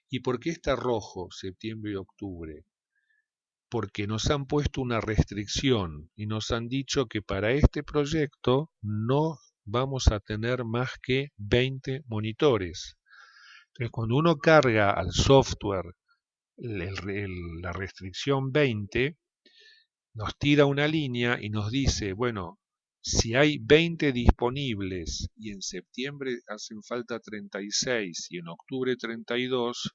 ¿Y por qué está rojo septiembre y octubre? Porque nos han puesto una restricción y nos han dicho que para este proyecto no vamos a tener más que 20 monitores. Entonces, cuando uno carga al software la restricción 20, nos tira una línea y nos dice, bueno, si hay 20 disponibles y en septiembre hacen falta 36 y en octubre 32,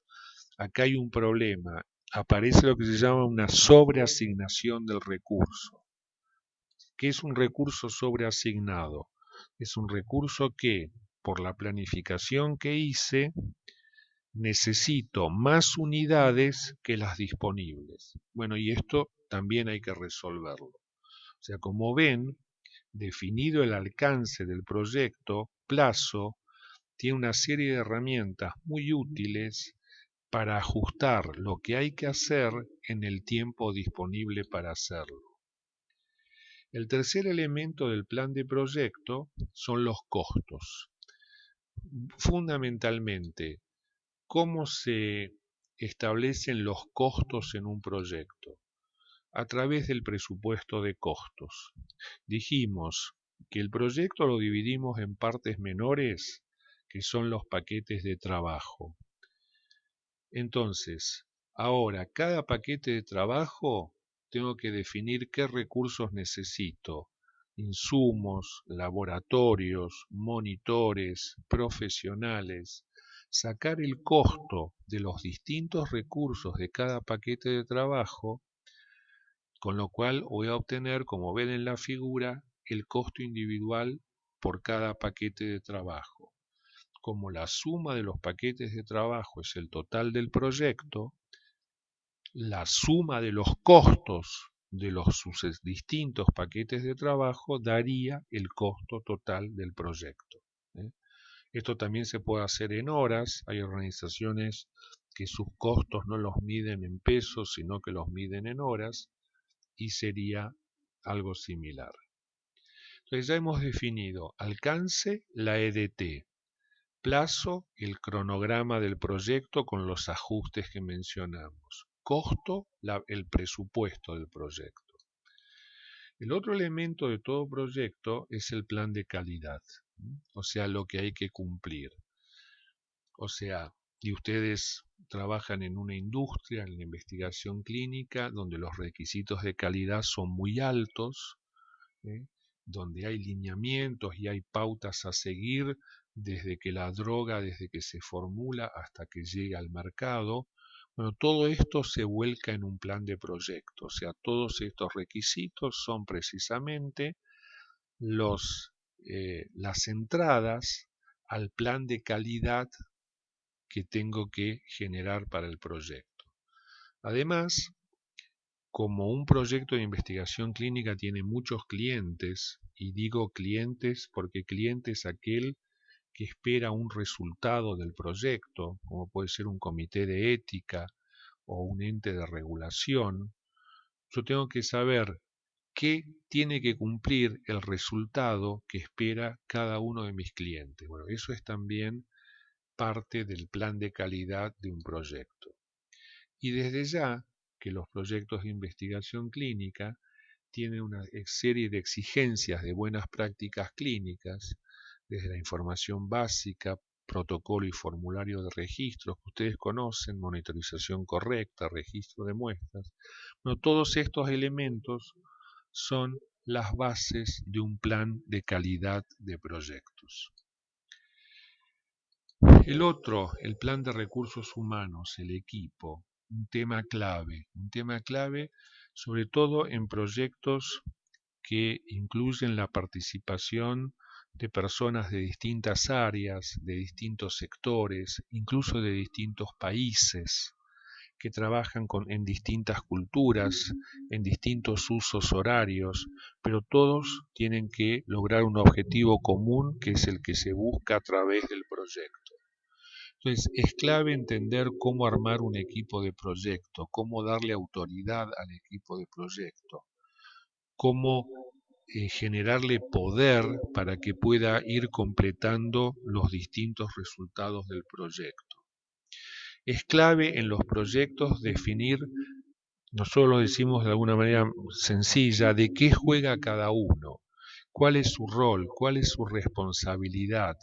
acá hay un problema. Aparece lo que se llama una sobreasignación del recurso. ¿Qué es un recurso sobreasignado? Es un recurso que, por la planificación que hice, necesito más unidades que las disponibles. Bueno, y esto también hay que resolverlo. O sea, como ven, definido el alcance del proyecto, plazo, tiene una serie de herramientas muy útiles para ajustar lo que hay que hacer en el tiempo disponible para hacerlo. El tercer elemento del plan de proyecto son los costos. Fundamentalmente, ¿cómo se establecen los costos en un proyecto? A través del presupuesto de costos. Dijimos que el proyecto lo dividimos en partes menores, que son los paquetes de trabajo. Entonces, ahora, cada paquete de trabajo tengo que definir qué recursos necesito: insumos, laboratorios, monitores, profesionales, sacar el costo de los distintos recursos de cada paquete de trabajo, con lo cual voy a obtener, como ven en la figura, el costo individual por cada paquete de trabajo. Como la suma de los paquetes de trabajo es el total del proyecto, la suma de los costos de los distintos paquetes de trabajo daría el costo total del proyecto. Esto también se puede hacer en horas. Hay organizaciones que sus costos no los miden en pesos, sino que los miden en horas, y sería algo similar. Entonces ya hemos definido alcance, la EDT, plazo, el cronograma del proyecto con los ajustes que mencionamos, costo, el presupuesto del proyecto. El otro elemento de todo proyecto es el plan de calidad, o sea, lo que hay que cumplir. O sea, y ustedes trabajan en una industria, en la investigación clínica, donde los requisitos de calidad son muy altos, donde hay lineamientos y hay pautas a seguir desde que la droga, desde que se formula hasta que llega al mercado. Bueno, todo esto se vuelca en un plan de proyecto, o sea, todos estos requisitos son precisamente los las entradas al plan de calidad que tengo que generar para el proyecto. Además, como un proyecto de investigación clínica tiene muchos clientes, y digo clientes porque cliente es aquel que espera un resultado del proyecto, como puede ser un comité de ética o un ente de regulación, yo tengo que saber qué tiene que cumplir el resultado que espera cada uno de mis clientes. Bueno, eso es también parte del plan de calidad de un proyecto. Y desde ya que los proyectos de investigación clínica tienen una serie de exigencias de buenas prácticas clínicas, desde la información básica, protocolo y formulario de registros que ustedes conocen, monitorización correcta, registro de muestras. No, todos estos elementos son las bases de un plan de calidad de proyectos. El otro, el plan de recursos humanos, el equipo, un tema clave sobre todo en proyectos que incluyen la participación de personas de distintas áreas, de distintos sectores, incluso de distintos países, que trabajan en distintas culturas, en distintos usos horarios, pero todos tienen que lograr un objetivo común que es el que se busca a través del proyecto. Entonces, es clave entender cómo armar un equipo de proyecto, cómo darle autoridad al equipo de proyecto, cómo generarle poder para que pueda ir completando los distintos resultados del proyecto. Es clave en los proyectos definir, nosotros lo decimos de alguna manera sencilla, de qué juega cada uno, cuál es su rol, cuál es su responsabilidad.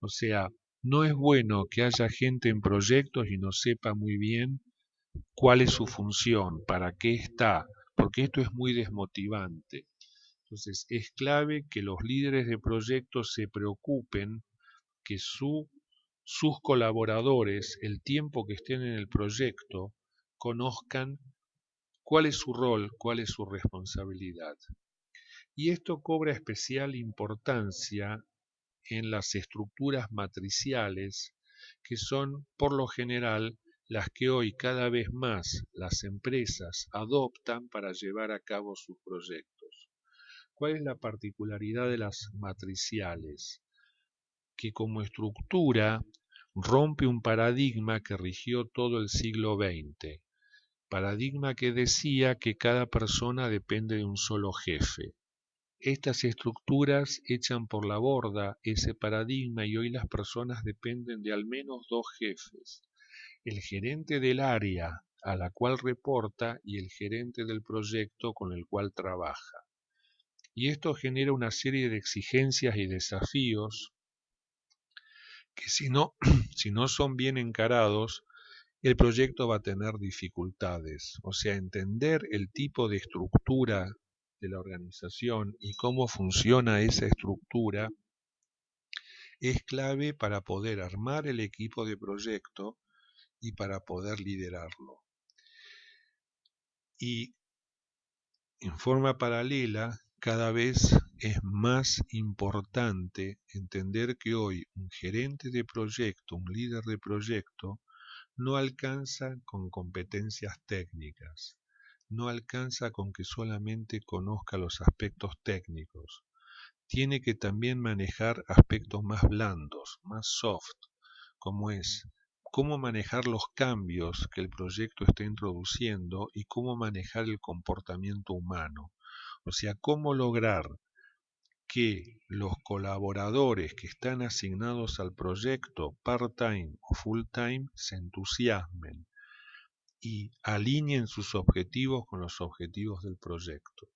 O sea, no es bueno que haya gente en proyectos y no sepa muy bien cuál es su función, para qué está, porque esto es muy desmotivante. Entonces, es clave que los líderes de proyectos se preocupen que sus colaboradores, el tiempo que estén en el proyecto, conozcan cuál es su rol, cuál es su responsabilidad. Y esto cobra especial importancia en las estructuras matriciales, que son por lo general las que hoy cada vez más las empresas adoptan para llevar a cabo sus proyectos. ¿Cuál es la particularidad de las matriciales? Que como estructura rompe un paradigma que rigió todo el siglo XX, paradigma que decía que cada persona depende de un solo jefe. Estas estructuras echan por la borda ese paradigma y hoy las personas dependen de al menos dos jefes, el gerente del área a la cual reporta y el gerente del proyecto con el cual trabaja. Y esto genera una serie de exigencias y desafíos que si no son bien encarados, el proyecto va a tener dificultades. O sea, entender el tipo de estructura de la organización y cómo funciona esa estructura es clave para poder armar el equipo de proyecto y para poder liderarlo. Y en forma paralela, cada vez es más importante entender que hoy un gerente de proyecto, un líder de proyecto, no alcanza con competencias técnicas, no alcanza con que solamente conozca los aspectos técnicos, tiene que también manejar aspectos más blandos, más soft, como es cómo manejar los cambios que el proyecto está introduciendo y cómo manejar el comportamiento humano. O sea, cómo lograr que los colaboradores que están asignados al proyecto part-time o full-time se entusiasmen y alineen sus objetivos con los objetivos del proyecto.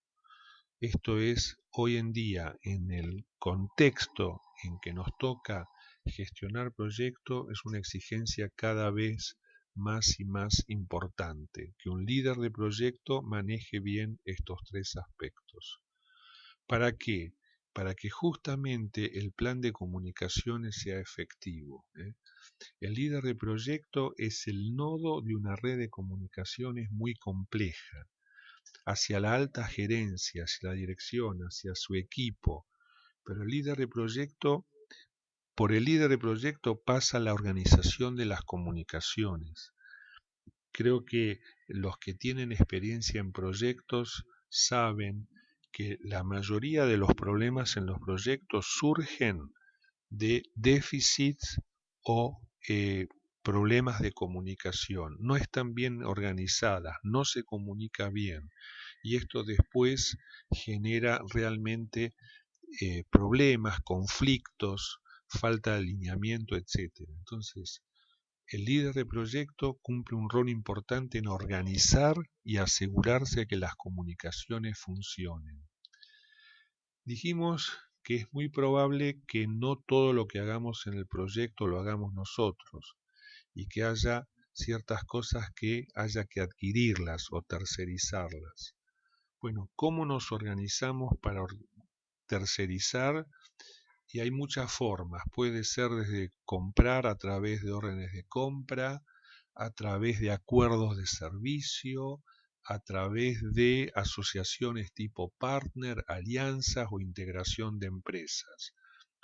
Esto es, hoy en día, en el contexto en que nos toca gestionar proyectos, es una exigencia cada vez más y más importante, que un líder de proyecto maneje bien estos tres aspectos. ¿Para qué? Para que justamente el plan de comunicaciones sea efectivo. El líder de proyecto es el nodo de una red de comunicaciones muy compleja, hacia la alta gerencia, hacia la dirección, hacia su equipo, Pero por el líder de proyecto pasa la organización de las comunicaciones. Creo que los que tienen experiencia en proyectos saben que la mayoría de los problemas en los proyectos surgen de déficits o problemas de comunicación. No están bien organizadas, no se comunica bien. Y esto después genera realmente problemas, conflictos, falta de alineamiento, etcétera. Entonces, el líder de proyecto cumple un rol importante en organizar y asegurarse de que las comunicaciones funcionen. Dijimos que es muy probable que no todo lo que hagamos en el proyecto lo hagamos nosotros y que haya ciertas cosas que haya que adquirirlas o tercerizarlas. Bueno, ¿cómo nos organizamos para tercerizar? Y hay muchas formas. Puede ser desde comprar a través de órdenes de compra, a través de acuerdos de servicio, a través de asociaciones tipo partner, alianzas o integración de empresas.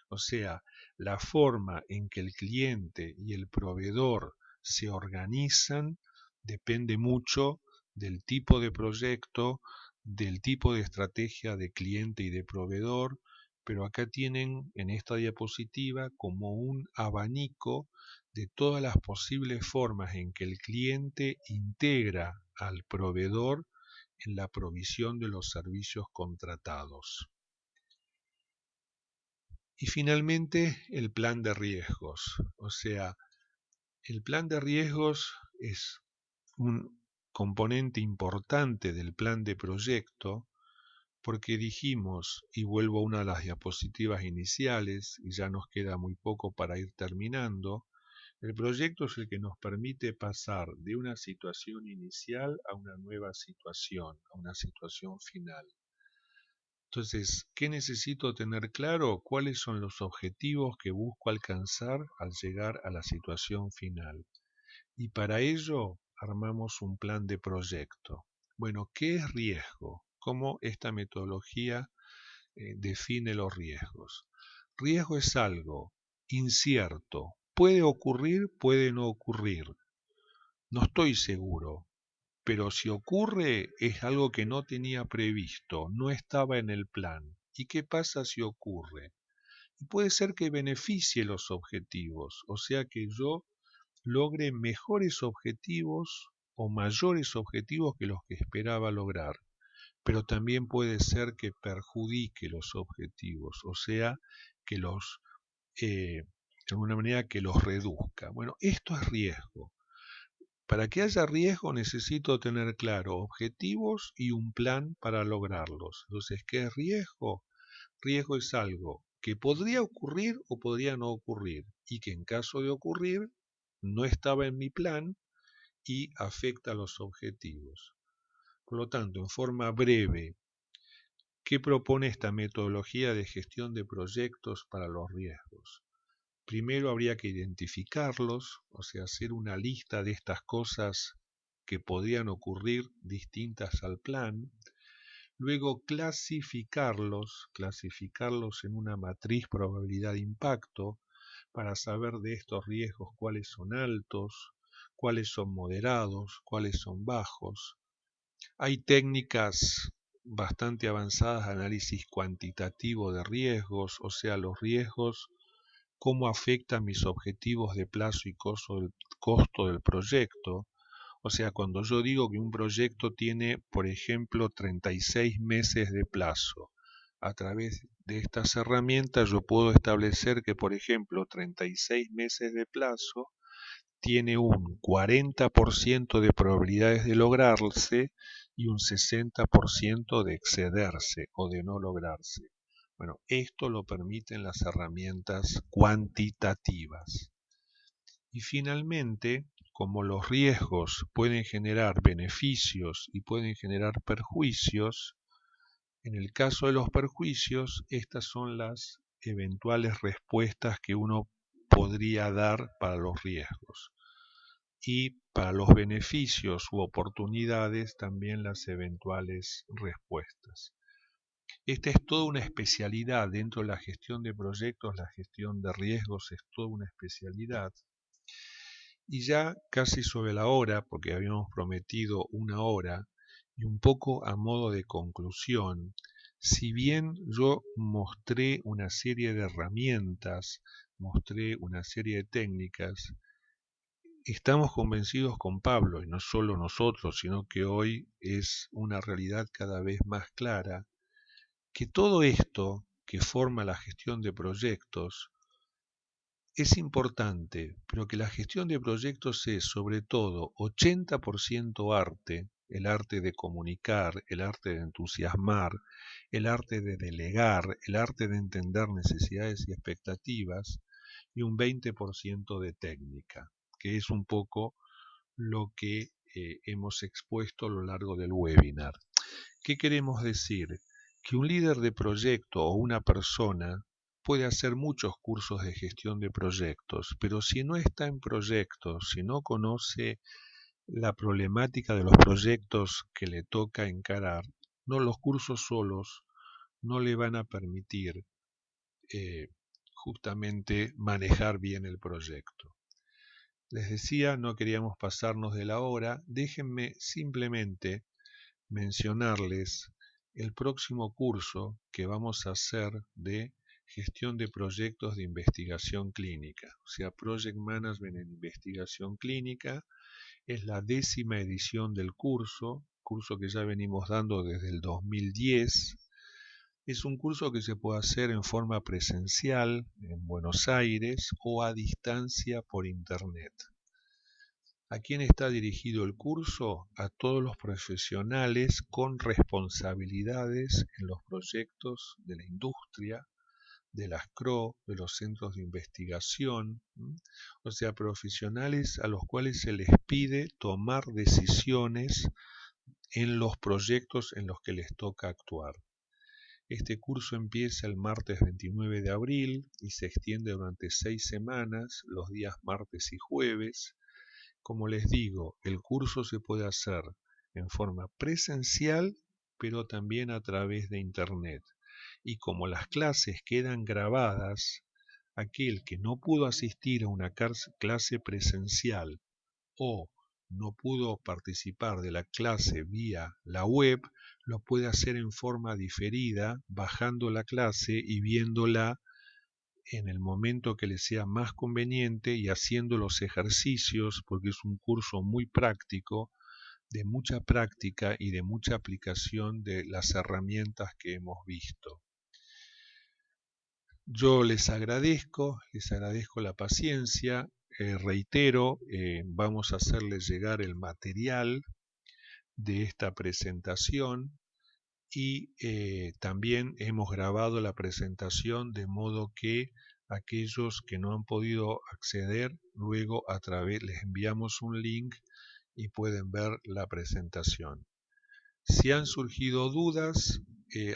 O sea, la forma en que el cliente y el proveedor se organizan depende mucho del tipo de proyecto, del tipo de estrategia de cliente y de proveedor, pero acá tienen en esta diapositiva como un abanico de todas las posibles formas en que el cliente integra al proveedor en la provisión de los servicios contratados. Y finalmente el plan de riesgos. O sea, el plan de riesgos es un componente importante del plan de proyecto porque dijimos, y vuelvo a una de las diapositivas iniciales, y ya nos queda muy poco para ir terminando, el proyecto es el que nos permite pasar de una situación inicial a una nueva situación, a una situación final. Entonces, ¿qué necesito tener claro? ¿Cuáles son los objetivos que busco alcanzar al llegar a la situación final? Y para ello armamos un plan de proyecto. Bueno, ¿qué es riesgo? ¿Cómo esta metodología define los riesgos? Riesgo es algo incierto. Puede ocurrir, puede no ocurrir. No estoy seguro. Pero si ocurre es algo que no tenía previsto, no estaba en el plan. ¿Y qué pasa si ocurre? Y puede ser que beneficie los objetivos, o sea que yo logre mejores objetivos o mayores objetivos que los que esperaba lograr. Pero también puede ser que perjudique los objetivos, o sea que de alguna manera que los reduzca. Bueno, esto es riesgo. Para que haya riesgo necesito tener claro objetivos y un plan para lograrlos. Entonces, ¿qué es riesgo? Riesgo es algo que podría ocurrir o podría no ocurrir y que en caso de ocurrir no estaba en mi plan y afecta a los objetivos. Por lo tanto, en forma breve, ¿qué propone esta metodología de gestión de proyectos para los riesgos? Primero habría que identificarlos, o sea, hacer una lista de estas cosas que podrían ocurrir distintas al plan. Luego clasificarlos en una matriz probabilidad de impacto para saber de estos riesgos cuáles son altos, cuáles son moderados, cuáles son bajos. Hay técnicas bastante avanzadas de análisis cuantitativo de riesgos, o sea, los riesgos cómo afectan mis objetivos de plazo y costo del proyecto. O sea, cuando yo digo que un proyecto tiene, por ejemplo, 36 meses de plazo, a través de estas herramientas yo puedo establecer que, por ejemplo, 36 meses de plazo tiene un 40% de probabilidades de lograrse y un 60% de excederse o de no lograrse. Bueno, esto lo permiten las herramientas cuantitativas. Y finalmente, como los riesgos pueden generar beneficios y pueden generar perjuicios, en el caso de los perjuicios, estas son las eventuales respuestas que uno podría dar para los riesgos. Y para los beneficios u oportunidades también las eventuales respuestas. Esta es toda una especialidad dentro de la gestión de proyectos, la gestión de riesgos es toda una especialidad. Y ya casi sobre la hora, porque habíamos prometido una hora, y un poco a modo de conclusión, si bien yo mostré una serie de herramientas, mostré una serie de técnicas, estamos convencidos con Pablo, y no solo nosotros, sino que hoy es una realidad cada vez más clara, que todo esto que forma la gestión de proyectos es importante, pero que la gestión de proyectos es sobre todo 80% arte, el arte de comunicar, el arte de entusiasmar, el arte de delegar, el arte de entender necesidades y expectativas, y un 20% de técnica, que es un poco lo que hemos expuesto a lo largo del webinar. ¿Qué queremos decir? Que un líder de proyecto o una persona puede hacer muchos cursos de gestión de proyectos, pero si no está en proyectos, si no conoce la problemática de los proyectos que le toca encarar, no, los cursos solos no le van a permitir justamente manejar bien el proyecto. Les decía, no queríamos pasarnos de la hora, déjenme simplemente mencionarles el próximo curso que vamos a hacer de gestión de proyectos de investigación clínica, o sea, Project Management en Investigación Clínica. Es la 10ª edición del curso que ya venimos dando desde el 2010. Es un curso que se puede hacer en forma presencial en Buenos Aires o a distancia por internet. ¿A quién está dirigido el curso? A todos los profesionales con responsabilidades en los proyectos de la industria, de las CRO, de los centros de investigación, o sea, profesionales a los cuales se les pide tomar decisiones en los proyectos en los que les toca actuar. Este curso empieza el martes 29 de abril y se extiende durante 6 semanas, los días martes y jueves. Como les digo, el curso se puede hacer en forma presencial, pero también a través de internet. Y como las clases quedan grabadas, aquel que no pudo asistir a una clase presencial o no pudo participar de la clase vía la web, lo puede hacer en forma diferida, bajando la clase y viéndola en el momento que le sea más conveniente y haciendo los ejercicios, porque es un curso muy práctico, de mucha práctica y de mucha aplicación de las herramientas que hemos visto. Yo les agradezco la paciencia, reitero, vamos a hacerles llegar el material de esta presentación y también hemos grabado la presentación de modo que aquellos que no han podido acceder, luego les enviamos un link y pueden ver la presentación. Si han surgido dudas,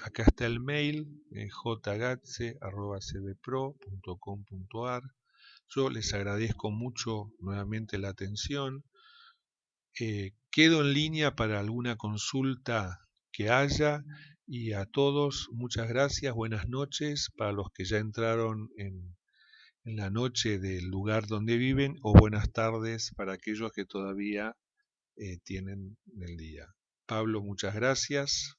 acá está el mail, jgatze@cbpro.com.ar. Yo les agradezco mucho nuevamente la atención. Quedo en línea para alguna consulta que haya y a todos muchas gracias, buenas noches para los que ya entraron en la noche del lugar donde viven o buenas tardes para aquellos que todavía tienen el día. Pablo, muchas gracias.